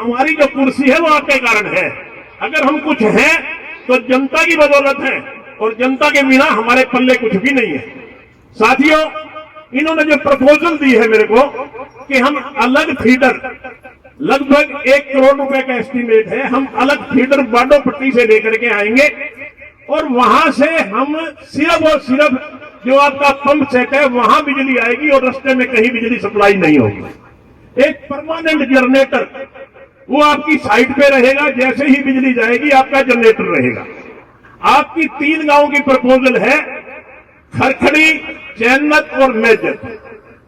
हमारी जो कुर्सी है वो आपके कारण है। अगर हम कुछ हैं तो जनता की बदौलत है और जनता के बिना हमारे पल्ले कुछ भी नहीं है। साथियों, इन्होंने जो प्रपोजल दी है मेरे को कि हम अलग फीडर, लगभग 1 करोड़ रुपए का एस्टीमेट है, हम अलग फीडर बाडो पट्टी से लेकर के आएंगे और वहां से हम सिर्फ और सिर्फ जो आपका पंप सेट है वहां बिजली आएगी और रास्ते में कहीं बिजली सप्लाई नहीं होगी। एक परमानेंट जनरेटर वो आपकी साइट पे रहेगा, जैसे ही बिजली जाएगी आपका जनरेटर रहेगा। आपकी 3 गांव की प्रपोजल है, खरखड़ी, चैनत और मेजर,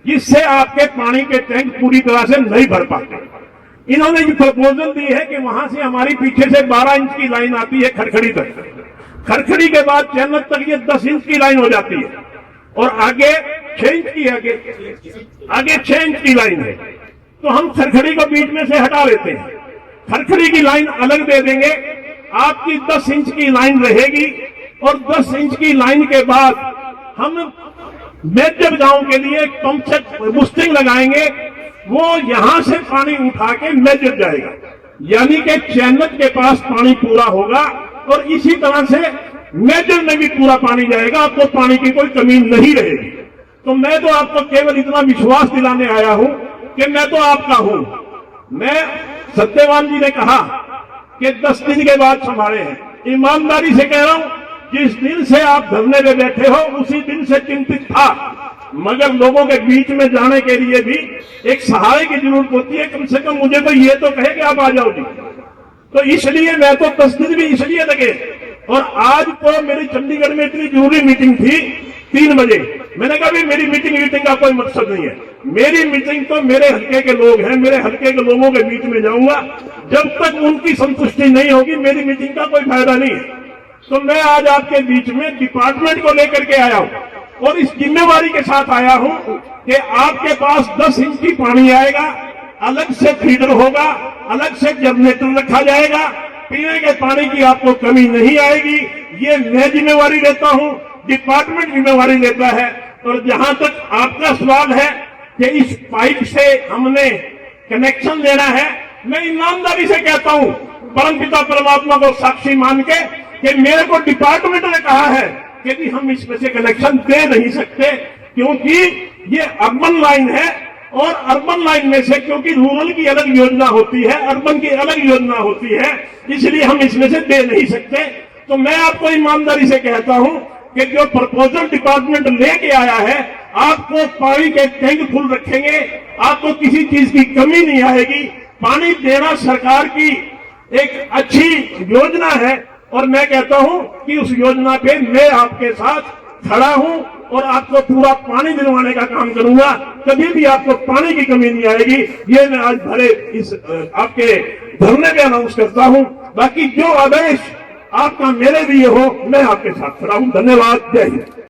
जिससे आपके पानी के टैंक पूरी तरह से नहीं भर पाते। इन्होंने जो प्रपोजल दी है कि वहां से हमारी पीछे से 12 इंच की लाइन आती है खरखड़ी तक, खरखड़ी के बाद चैनत तक ये 10 इंच की लाइन हो जाती है और आगे 6 इंच की आगे 6 इंच की लाइन है। तो हम खरखड़ी को बीच में से हटा लेते हैं, खरखड़ी की लाइन अलग दे देंगे, आपकी 10 इंच की लाइन रहेगी और 10 इंच की लाइन के बाद हम मेजर गांव के लिए एक पंप सेट बूस्टिंग लगाएंगे, वो यहां से पानी उठा के मेजर जाएगा, यानी कि चैनत के पास पानी पूरा होगा और इसी तरह से मेजर में भी पूरा पानी जाएगा, आपको पानी की कोई कमी नहीं रहेगी। तो मैं तो आपको केवल इतना विश्वास दिलाने आया हूं कि मैं तो आपका हूं। मैं सत्यवान जी ने कहा कि 10 दिन के बाद संभाले हैं, ईमानदारी से कह रहा हूं, जिस दिन से आप धरने पे बैठे हो उसी दिन से चिंतित था, मगर लोगों के बीच में जाने के लिए भी एक सहारे की जरूरत होती है। कम से कम मुझे तो ये तो कहे कि आप आ जाओ जी। तो इसलिए मैं तो 10 दिन भी इसलिए लगे। और आज तो मेरी चंडीगढ़ में इतनी जरूरी मीटिंग थी 3 बजे, मैंने कहा भी मेरी मीटिंग का कोई मकसद नहीं है, मेरी मीटिंग तो मेरे हल्के के लोग हैं, मेरे हल्के के लोगों के बीच में जाऊंगा, जब तक उनकी संतुष्टि नहीं होगी मेरी मीटिंग का कोई फायदा नहीं है। तो मैं आज आपके बीच में डिपार्टमेंट को लेकर के आया हूं और इस जिम्मेवारी के साथ आया हूं कि आपके पास 10 इंच की पानी आएगा, अलग से फीडर होगा, अलग से जनरेटर रखा जाएगा, पीने के पानी की आपको कमी नहीं आएगी। ये मैं जिम्मेवारी लेता हूं, डिपार्टमेंट जिम्मेवारी लेता है। और जहां तक आपका सवाल है कि इस पाइप से हमने कनेक्शन लेना है, मैं ईमानदारी से कहता हूं, परमपिता परमात्मा को साक्षी मान के, कि मेरे को डिपार्टमेंट ने कहा है कि हम इसमें से कनेक्शन दे नहीं सकते, क्योंकि ये अर्बन लाइन है और अर्बन लाइन में से, क्योंकि रूरल की अलग योजना होती है, अर्बन की अलग योजना होती है, इसलिए हम इसमें से दे नहीं सकते। तो मैं आपको ईमानदारी से कहता हूं कि जो प्रपोजल डिपार्टमेंट लेके आया है, आपको पानी के टैंक फुल रखेंगे, आपको किसी चीज की कमी नहीं आएगी। पानी देना सरकार की एक अच्छी योजना है और मैं कहता हूं कि उस योजना पे मैं आपके साथ खड़ा हूं और आपको पूरा पानी दिलवाने का काम करूंगा, कभी भी आपको पानी की कमी नहीं आएगी। ये मैं आज भरे इस आपके धरने पे अनाउंस करता हूं। बाकी जो आदेश आपका मेरे लिए हो, मैं आपके साथ खड़ा हूं। धन्यवाद। जय हिंद।